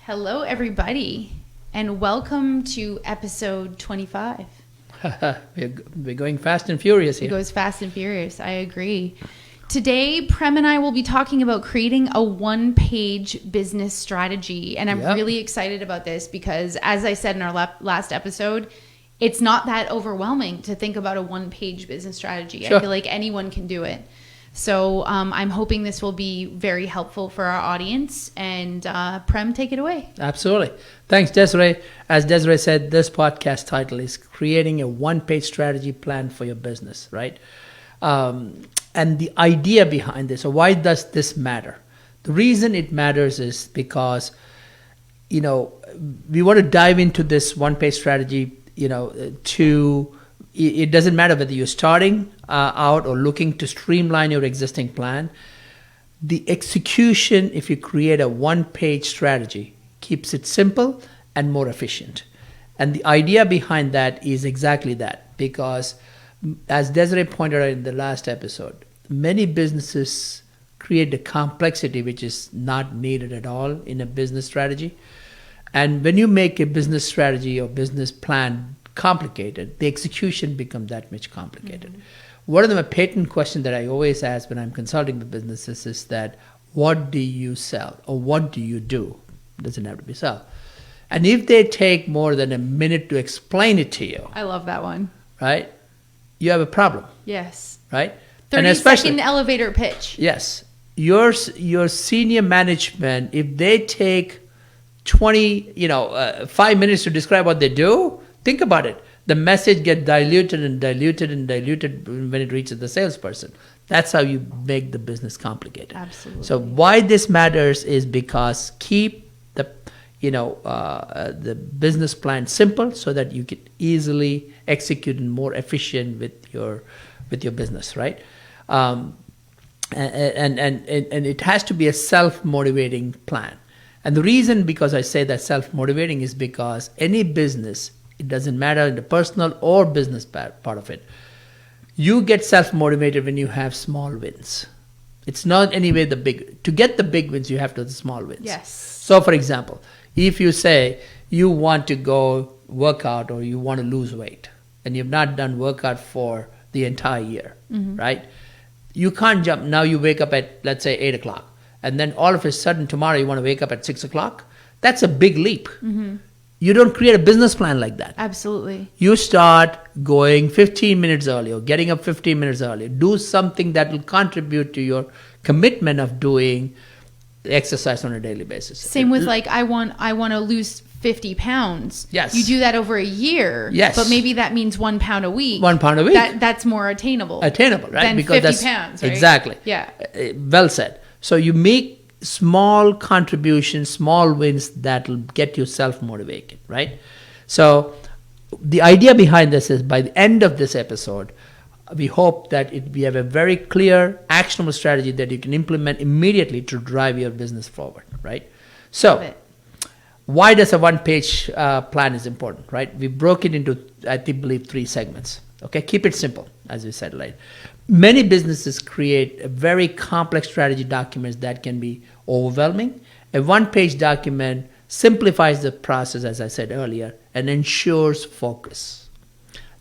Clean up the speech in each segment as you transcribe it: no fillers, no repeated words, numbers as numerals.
Hello, everybody, and welcome to episode 25. We're going fast and furious here. It goes fast and furious. I agree. Today, Prem and I will be talking about creating a one-page business strategy. And I'm really excited about this because, as I said in our last episode, it's not that overwhelming to think about a one-page business strategy. Sure. I feel like anyone can do it. So I'm hoping this will be very helpful for our audience. And Prem, take it away. Absolutely. Thanks, Desiree. As Desiree said, this podcast title is Creating a One-Page Strategy Plan for Your Business, right? And the idea behind this, so why does this matter? The reason it matters is because, we want to dive into this one-page strategy, it doesn't matter whether you're starting out or looking to streamline your existing plan. The execution, if you create a one-page strategy, keeps it simple and more efficient. And the idea behind that is exactly that, because as Desiree pointed out in the last episode, many businesses create the complexity which is not needed at all in a business strategy. And when you make a business strategy or business plan complicated, the execution becomes that much complicated. Mm-hmm. One of the patent questions that I always ask when I'm consulting with businesses is that, what do you sell or what do you do? It doesn't have to be sell. And if they take more than a minute to explain it to you, I love that one. Right? You have a problem. Yes. Right? 30-second elevator pitch. Yes. Your senior management, if they take 5 minutes to describe what they do, think about it. The message gets diluted and diluted and diluted when it reaches the salesperson. That's how you make the business complicated. Absolutely. So why this matters is because keep the business plan simple so that you can easily execute and more efficient with your business, right? And it has to be a self-motivating plan. And the reason because I say that self-motivating is because any business, it doesn't matter in the personal or business part of it, you get self-motivated when you have small wins. It's not anyway to get the big wins, you have to have the small wins. Yes. So for example, if you say you want to go work out or you want to lose weight and you've not done workout for the entire year, mm-hmm. right? You can't jump. Now you wake up at, let's say, 8 o'clock. And then all of a sudden tomorrow you want to wake up at 6 o'clock. That's a big leap. Mm-hmm. You don't create a business plan like that. Absolutely. You start going 15 minutes earlier, getting up 15 minutes earlier. Do something that will contribute to your commitment of doing exercise on a daily basis. Same with I want to lose 50 pounds. Yes. You do that over a year. Yes. But maybe that means 1 pound a week. 1 pound a week. That's more attainable. Attainable, right? Than because 50 pounds, right? Exactly. Yeah. Well said. So you make small contributions, small wins that will get you self-motivated, right? So the idea behind this is by the end of this episode, we hope that we have a very clear, actionable strategy that you can implement immediately to drive your business forward, right? So why does a one-page plan is important, right? We broke it into, I believe, 3 segments. Okay, keep it simple, as we said, right? Many businesses create a very complex strategy documents that can be overwhelming. A one-page document simplifies the process, as I said earlier, and ensures focus.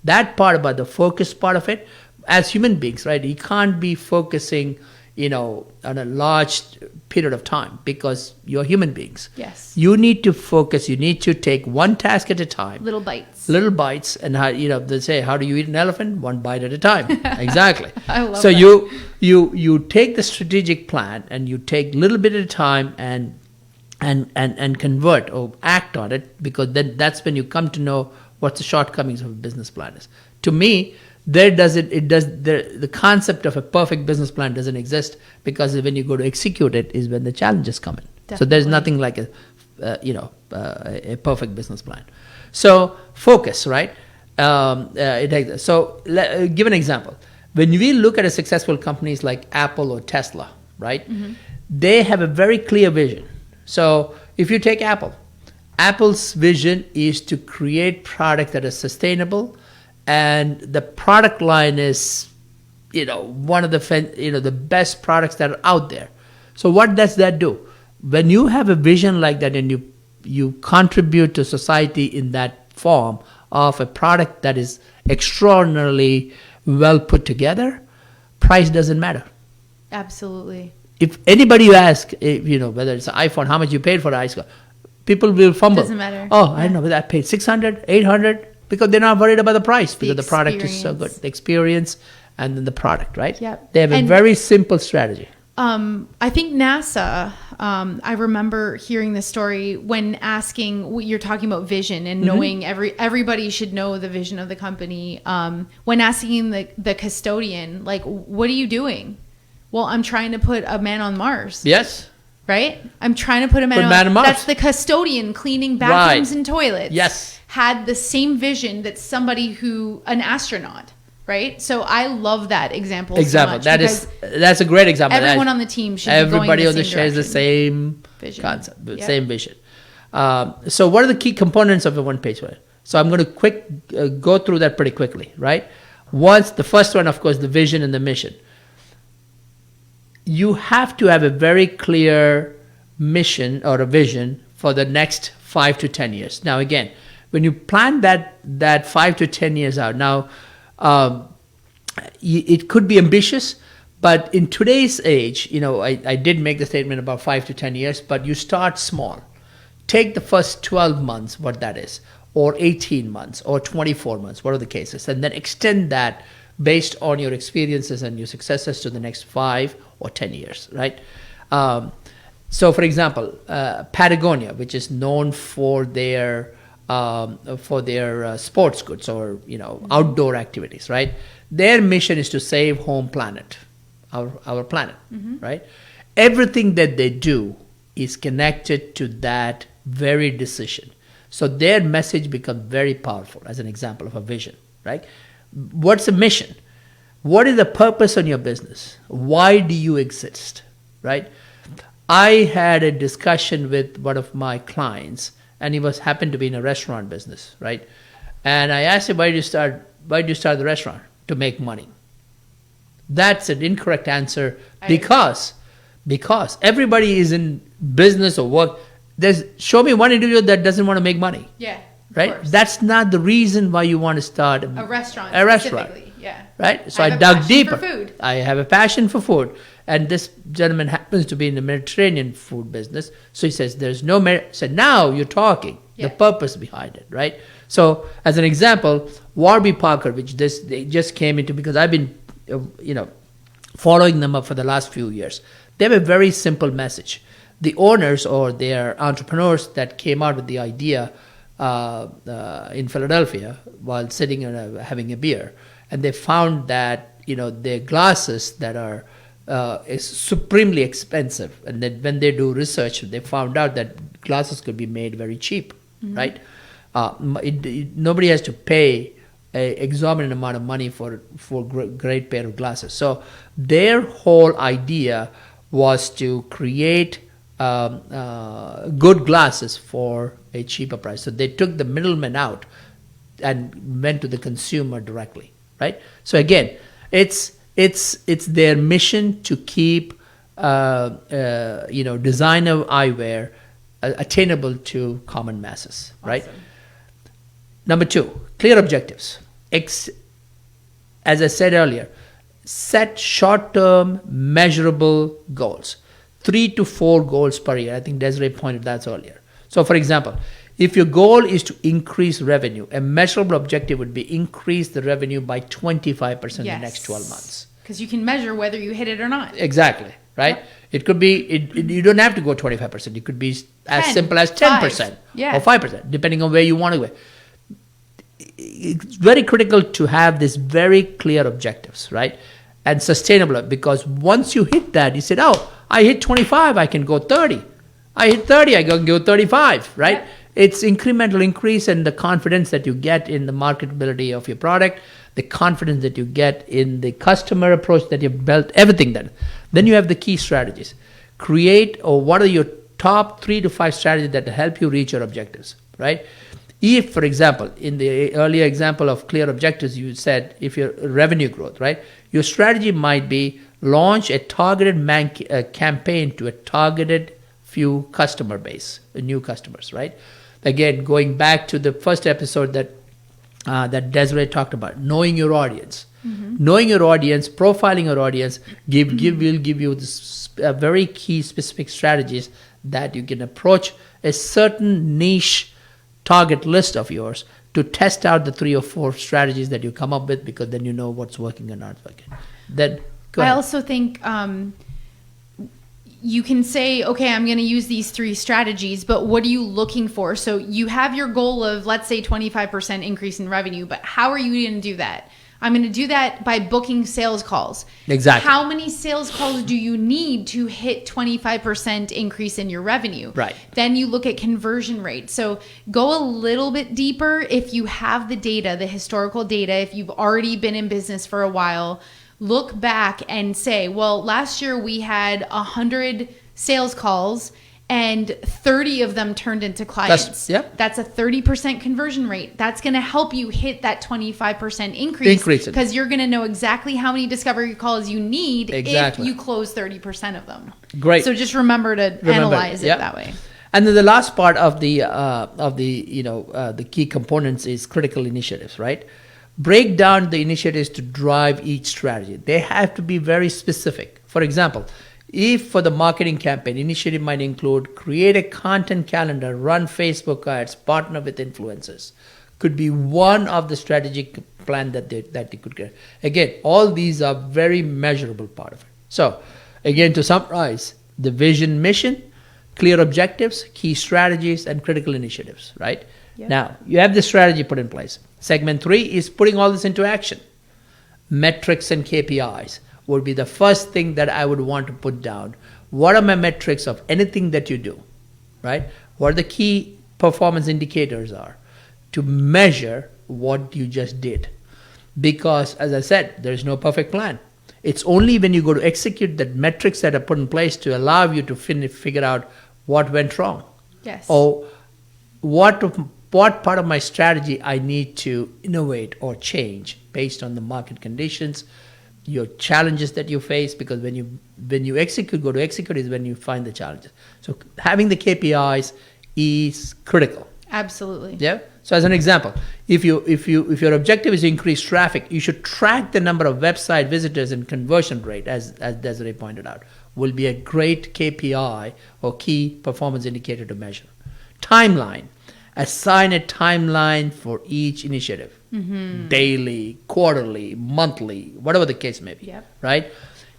That part about the focus part of it, as human beings, right? You can't be focusing, on a large period of time because you're human beings. Yes. You need to focus. You need to take one task at a time. Little bites. And how, they say, how do you eat an elephant? One bite at a time. Exactly. I love so that. you take the strategic plan and you take little bit at a time and convert or act on it, because then that's when you come to know what the shortcomings of a business plan is. To me, the concept of a perfect business plan doesn't exist, because when you go to execute it is when the challenges come in. Definitely. So there's nothing like a perfect business plan. So focus, right? So give an example. When we look at a successful companies like Apple or Tesla, right? Mm-hmm. They have a very clear vision. So if you take Apple's vision is to create products that are sustainable, and the product line is, one of the best products that are out there. So what does that do? When you have a vision like that and you you contribute to society in that form of a product that is extraordinarily well put together, price doesn't matter. Absolutely. If anybody you ask, whether it's an iPhone, how much you paid for the iPhone, people will fumble. Doesn't matter. Oh, I don't know, but I paid 600, 800, because they're not worried about the price, because the product is so good. The experience and then the product, right? Yep. They have a very simple strategy. I think NASA, I remember hearing this story when asking, you're talking about vision and knowing everybody should know the vision of the company. When asking the custodian, like, what are you doing? Well, I'm trying to put a man on Mars. Yes. Right? I'm trying to put a man on Mars. That's the custodian cleaning bathrooms and toilets. Yes. Had the same vision that an astronaut. Right, so I love that example. So much that's a great example. Everyone on the team should. Everybody on the show has the same vision. Concept, the same vision. So, what are the key components of a one-page plan? So, I'm going to go through that pretty quickly. Right, the first one, of course, the vision and the mission. You have to have a very clear mission or a vision for the next 5 to 10 years. Now, again, when you plan that 5 to 10 years out, now. It could be ambitious, but in today's age, I did make the statement about 5 to 10 years, but you start small. Take the first 12 months, what that is, or 18 months, or 24 months, what are the cases, and then extend that based on your experiences and your successes to the next 5 or 10 years, right? So, for example, Patagonia, which is known for their sports goods or outdoor activities, right? Their mission is to save home planet, our planet, right? Everything that they do is connected to that very decision. So their message becomes very powerful as an example of a vision, right? What's the mission? What is the purpose on your business? Why do you exist, right? I had a discussion with one of my clients, and he happened to be in a restaurant business, right? And I asked him, why did you start the restaurant? To make money. That's an incorrect answer because everybody is in business or work. Show me one individual that doesn't want to make money. Yeah. Right? That's not the reason why you want to start a restaurant. Yeah. Right? So I dug deeper. For food. I have a passion for food. And this gentleman happens to be in the Mediterranean food business. So he says, there's no merit. So now you're talking, the purpose behind it, right? So as an example, Warby Parker, which they just came into, because I've been, following them up for the last few years. They have a very simple message. The owners or their entrepreneurs that came out with the idea in Philadelphia while sitting and having a beer, and they found that, their glasses that are is supremely expensive, and then when they do research, they found out that glasses could be made very cheap, right? Nobody has to pay an exorbitant amount of money for great pair of glasses. So their whole idea was to create good glasses for a cheaper price. So they took the middleman out and went to the consumer directly, right? So again, it's their mission to keep designer eyewear attainable to common masses, right? Awesome. Number 2, clear objectives. As I said earlier, set short-term measurable goals. 3 to 4 goals per year. I think Desiree pointed that earlier. So for example, if your goal is to increase revenue, a measurable objective would be increase the revenue by 25% in the next 12 months. Because you can measure whether you hit it or not. Exactly, right? Yep. It could be, you don't have to go 25%. It could be as simple as 10% or 5%, depending on where you want to go. It's very critical to have this very clear objectives, right? And sustainable, because once you hit that, you said, oh, I hit 25, I can go 30. I hit 30, I can go 35, right? Yep. It's incremental increase and the confidence that you get in the marketability of your product, the confidence that you get in the customer approach that you've built, everything that. Then you have the key strategies. Create, or what are your top 3 to 5 strategies that help you reach your objectives, right? If, for example, in the earlier example of clear objectives, you said if your revenue growth, right? Your strategy might be launch a targeted campaign to a targeted few customer base, new customers, right? Again, going back to the first episode that Desiree talked about, knowing your audience. Knowing your audience, profiling your audience, will give you this, very key specific strategies that you can approach a certain niche target list of yours to test out the 3 or 4 strategies that you come up with, because then you know what's working and not working. Then I also think you can say, okay, I'm going to use these 3 strategies, but what are you looking for? So you have your goal of, let's say, 25% increase in revenue, but how are you going to do that? I'm going to do that by booking sales calls. Exactly. How many sales calls do you need to hit 25% increase in your revenue? Right. Then you look at conversion rate. So go a little bit deeper if you have the data, the historical data, if you've already been in business for a while. Look back and say, well, last year we had 100 sales calls and 30 of them turned into clients. That's a 30% conversion rate. That's going to help you hit that 25% increase because you're going to know exactly how many discovery calls you need if you close 30% of them. Great. So just remember to analyze it that way. And then the last part of the the key components is critical initiatives, right? Break down the initiatives to drive each strategy. They have to be very specific. For example, if for the marketing campaign, initiative might include create a content calendar, run Facebook ads, partner with influencers. Could be one of the strategic plan that they could get. Again, all these are very measurable part of it. So, again, to summarize, the vision, mission, clear objectives, key strategies, and critical initiatives, right? Yep. Now, you have the strategy put in place. Segment 3 is putting all this into action. Metrics and KPIs would be the first thing that I would want to put down. What are my metrics of anything that you do, right? What the key performance indicators are to measure what you just did. Because, as I said, there's no perfect plan. It's only when you go to execute the metrics that are put in place to allow you to figure out what went wrong. Yes. Or what part of my strategy I need to innovate or change based on the market conditions, your challenges that you face, because when you go to execute is when you find the challenges. So having the KPIs is critical. Absolutely. Yeah. So as an example, if your objective is to increase traffic, you should track the number of website visitors and conversion rate, as Desiree pointed out, will be a great KPI or key performance indicator to measure. Timeline. Assign a timeline for each initiative. Daily, quarterly, monthly, whatever the case may be. Yep. Right?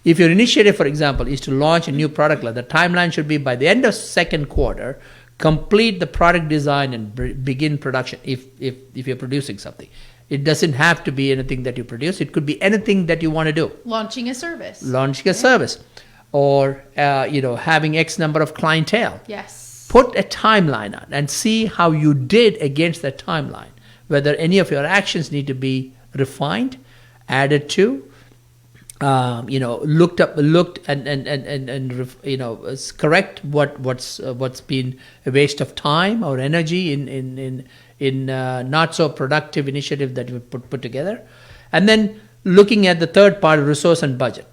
If your initiative, for example, is to launch a new product line, the timeline should be by the end of second quarter, complete the product design and begin production if you're producing something. It doesn't have to be anything that you produce. It could be anything that you want to do. Launching a service. Service. Or, having X number of clientele. Yes. Put a timeline on and see how you did against that timeline. Whether any of your actions need to be refined, added to, looked and correct what's been a waste of time or energy in not so productive initiative that you put together, and then looking at the third part, resource and budget.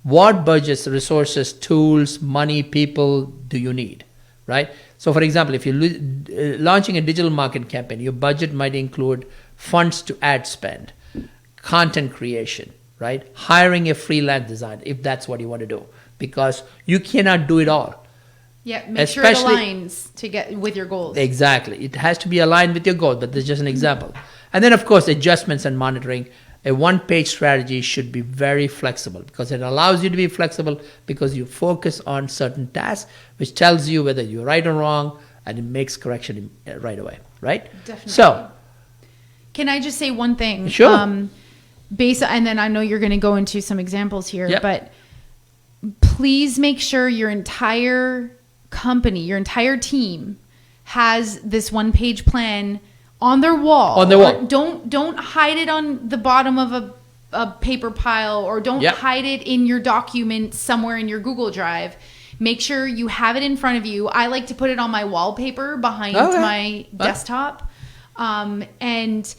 What budgets, resources, tools, money, people do you need, right? So, for example, if you're launching a digital marketing campaign, your budget might include funds to ad spend, content creation, right? Hiring a freelance designer, if that's what you want to do, because you cannot do it all. Yeah, make sure it aligns to get with your goals. Exactly. It has to be aligned with your goals, but this is just an example. And then, of course, adjustments and monitoring. A one-page strategy should be very flexible because it allows you to be flexible because you focus on certain tasks, which tells you whether you're right or wrong, and it makes correction right away, right? Definitely. So, can I just say one thing? Sure. And then I know you're going to go into some examples here, yep. But please make sure your entire company, your entire team has this one-page plan on their wall. Don't hide it on the bottom of a paper pile, or don't hide it in your document somewhere in your Google Drive. Make sure you have it in front of you. I like to put it on my wallpaper behind my desktop, and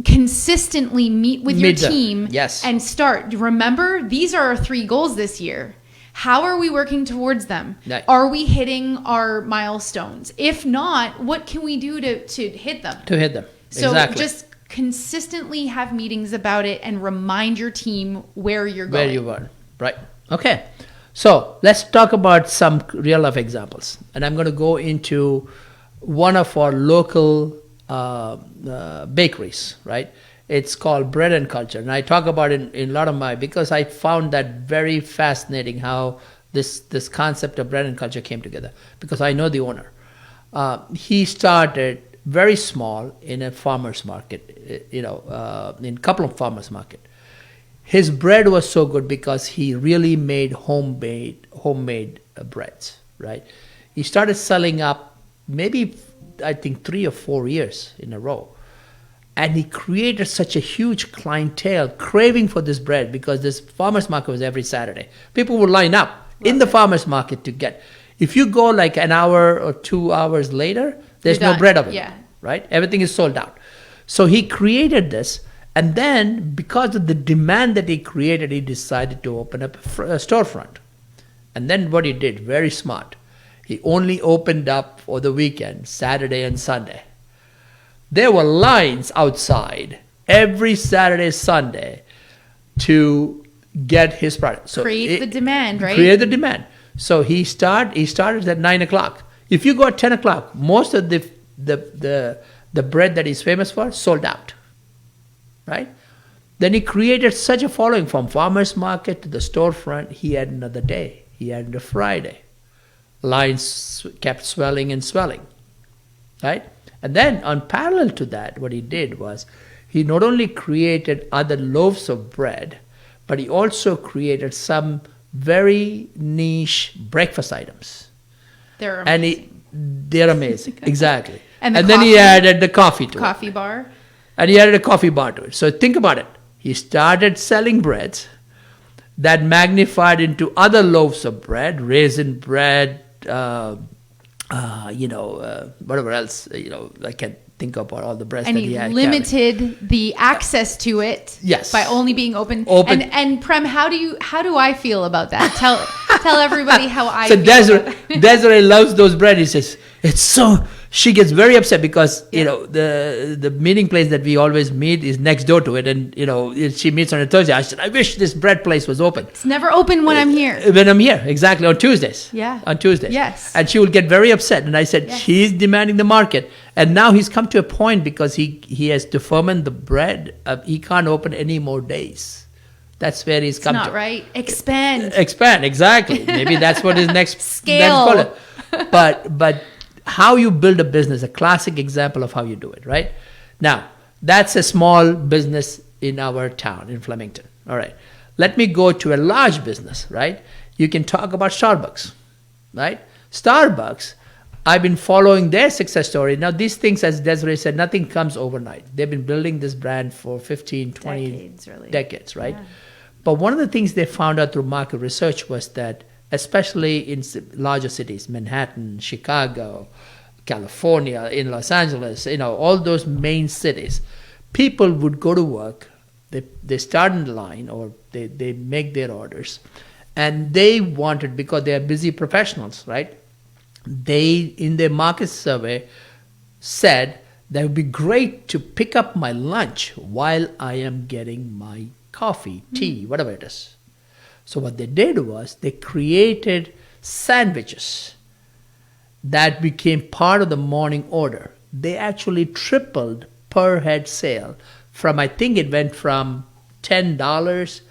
consistently meet with your team. Yes. And start. Remember, these are our 3 goals this year. How are we working towards them? Right. Are we hitting our milestones? If not, what can we do to hit them? To hit them. So exactly. just consistently have meetings about it and remind your team where you're going. Where you are. Right. Okay. So let's talk about some real life examples. And I'm going to go into one of our local bakeries, right? It's called Bread and Culture. And I talk about it in a lot of because I found that very fascinating how this concept of Bread and Culture came together, because I know the owner. He started very small in a farmer's market, in a couple of farmers market. His bread was so good because he really made homemade breads, right? He started selling up maybe, I think, 3 or 4 years in a row. And he created such a huge clientele craving for this bread, because this farmer's market was every Saturday. People would line up in the farmer's market to get. If you go like an hour or 2 hours later, there's no bread available, right? Everything is sold out. So he created this. And then, because of the demand that he created, he decided to open up a storefront. And then what he did, very smart, he only opened up for the weekend, Saturday and Sunday. There were lines outside every Saturday, Sunday to get his product. So create the demand, right? Create the demand. So he started at 9 o'clock. If you go at 10 o'clock, most of the bread that he's famous for sold out. Right? Then he created such a following from farmer's market to the storefront. He had another day. He had a Friday. Lines kept swelling and swelling. Right? And then on parallel to that, what he did was he not only created other loaves of bread, but he also created some very niche breakfast items. They're amazing. They're amazing. Exactly. And then he added the coffee to it. Coffee bar. And he added a coffee bar to it. So think about it. He started selling breads that magnified into other loaves of bread, raisin bread, whatever else, I can't think of all the breads and that he had. And he limited the access to it by only being open. And Prem, how do I feel about that? Tell everybody how I feel about that. Desiree loves those bread. He says, she gets very upset because, the meeting place that we always meet is next door to it. And, she meets on a Thursday. I said, I wish this bread place was open. It's never open when I'm here. When I'm here, exactly, on Tuesdays. Yeah. On Tuesdays. Yes. And she will get very upset. And I said, she's demanding the market. And now he's come to a point because he has to ferment the bread. He can't open any more days. That's where he's come to. It's not right. Expand, exactly. Maybe that's what his next scale. Next but how you build a business, a classic example of how you do it, right? Now, that's a small business in our town, in Flemington. All right. Let me go to a large business, right? You can talk about Starbucks, right? Starbucks, I've been following their success story. Now, these things, as Desiree said, nothing comes overnight. They've been building this brand for 15, 20 decades, right? Yeah. But one of the things they found out through market research was that, especially in larger cities, Manhattan, Chicago, California, in Los Angeles, all those main cities, people would go to work, they start in the line, or they make their orders, and they wanted, because they are busy professionals, right? They, in their market survey, said that it would be great to pick up my lunch while I am getting my coffee, tea, whatever it is. So what they did was they created sandwiches that became part of the morning order. They actually tripled per head sale from, I think it went from $10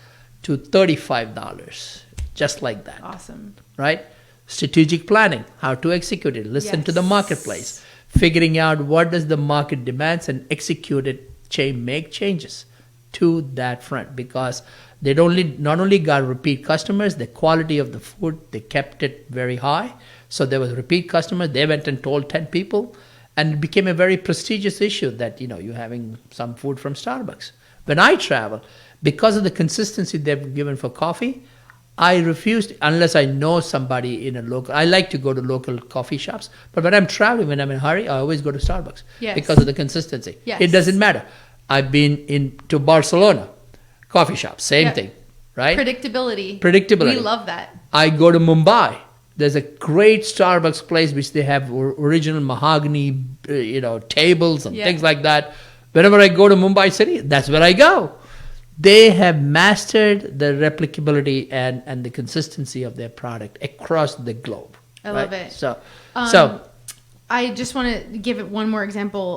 to $35, just like that. Awesome. Right? Strategic planning, how to execute it, listen to the marketplace, figuring out what does the market demands and execute it, make changes to that front, because they not only got repeat customers, the quality of the food, they kept it very high. So there was repeat customers. They went and told 10 people, and it became a very prestigious issue that, you're having some food from Starbucks. When I travel, because of the consistency they've given for coffee, I refuse, unless I know somebody in a local. I like to go to local coffee shops, but when I'm traveling, when I'm in a hurry, I always go to Starbucks because of the consistency. Yes. It doesn't matter. I've been to Barcelona, coffee shop, same thing, right? Predictability. We love that. I go to Mumbai. There's a great Starbucks place which they have original mahogany, tables and things like that. Whenever I go to Mumbai city, that's where I go. They have mastered the replicability and the consistency of their product across the globe. I love it. So I just want to give it one more example.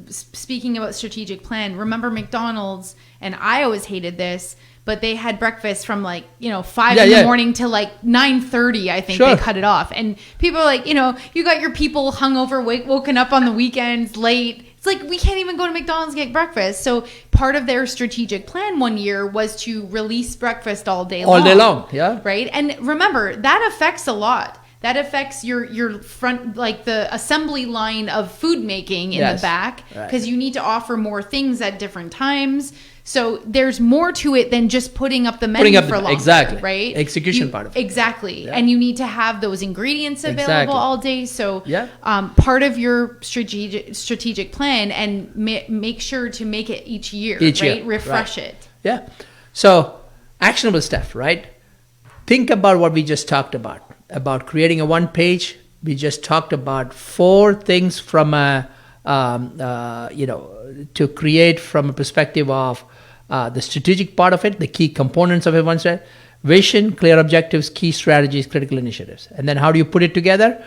Speaking about strategic plan, remember McDonald's, and I always hated this, but they had breakfast from 5 in the morning till 9:30. I think they cut it off, and people are like, you got your people hungover, woken up on the weekends late. It's like we can't even go to McDonald's and get breakfast. So part of their strategic plan one year was to release breakfast all day long. Yeah. Right, and remember that affects a lot. That affects your front, the assembly line of food making in the back, because you need to offer more things at different times. So there's more to it than just putting up the menu for longer. Exactly. Right? Execution part of it. Exactly. Yeah. And you need to have those ingredients available all day. So part of your strategic plan, and make sure to make it each year. Refresh it. Yeah. So actionable stuff, right? Think about what we just talked about creating a one page. We just talked about 4 things from to create from a perspective of the strategic part of it, the key components of it. One side, vision, clear objectives, key strategies, critical initiatives. And then how do you put it together?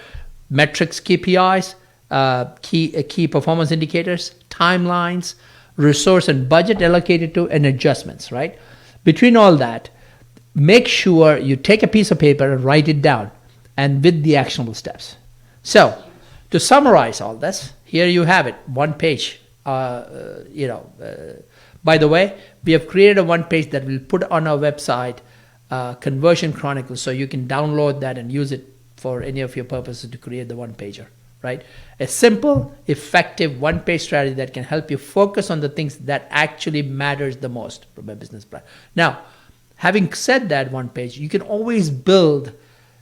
Metrics, KPIs, key performance indicators, timelines, resource and budget allocated to, and adjustments, right? Between all that, make sure you take a piece of paper and write it down, and with the actionable steps. So, to summarize all this, here you have it, one page. By the way, we have created a one page that we'll put on our website, Conversion Chronicles, so you can download that and use it for any of your purposes to create the one pager, right? A simple, effective one page strategy that can help you focus on the things that actually matters the most from a business plan. Now, having said that one page, you can always build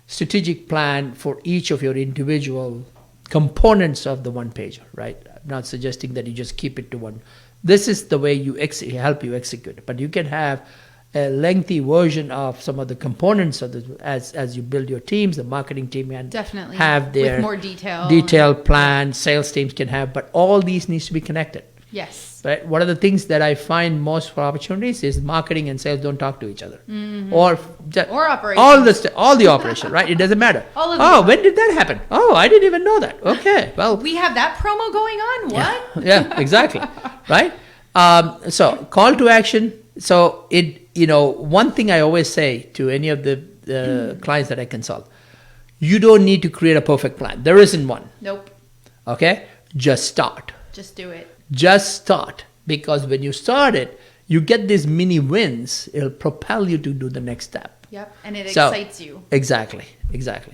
strategic plan for each of your individual components of the one pager, right? I'm not suggesting that you just keep it to one. This is the way you help you execute it. But you can have a lengthy version of some of the components of as you build your teams. The marketing team can definitely have their with more detailed plan. Sales teams can have, but all these needs to be connected. Yes. Right. One of the things that I find most for opportunities is marketing and sales don't talk to each other, or operations. all the operation. Right. It doesn't matter. When did that happen? Oh, I didn't even know that. Okay. Well, we have that promo going on. What? Yeah. Exactly. Right. So call to action. So one thing I always say to any of the clients that I consult, you don't need to create a perfect plan. There isn't one. Nope. Okay. Just start. Just do it. Just start, because when you start it, you get these mini wins. It'll propel you to do the next step. Yep, and it excites you. Exactly.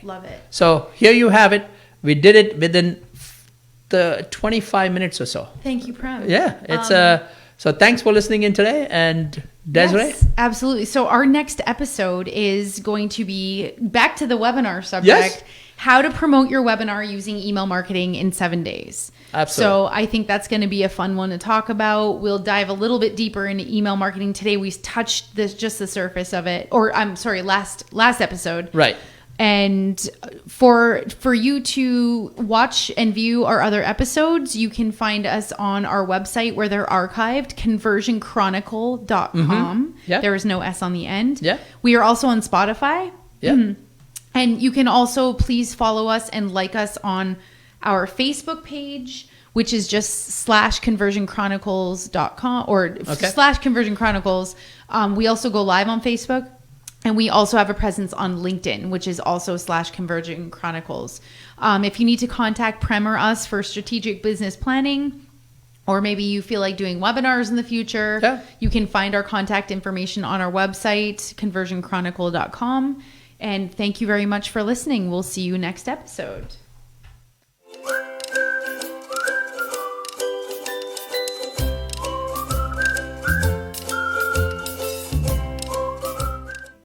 Love it. So here you have it. We did it within the 25 minutes or so. Thank you, Prem. Yeah, it's so thanks for listening in today, and Desiree? Yes, absolutely. So our next episode is going to be back to the webinar subject. Yes. How to promote your webinar using email marketing in 7 days. Absolutely. So I think that's going to be a fun one to talk about. We'll dive a little bit deeper into email marketing. Today we touched just the surface of it, or I'm sorry, last episode. Right. And for you to watch and view our other episodes, you can find us on our website where they're archived, conversionchronicle.com. Yeah. There is no S on the end. Yeah. We are also on Spotify. Yeah. And you can also please follow us and like us on our Facebook page, which is just /conversionchronicles.com or /conversionchronicles. We also go live on Facebook, and we also have a presence on LinkedIn, which is also /conversionchronicles. If you need to contact Prem or us for strategic business planning, or maybe you feel like doing webinars in the future, you can find our contact information on our website, conversionchronicle.com. And thank you very much for listening. We'll see you next episode.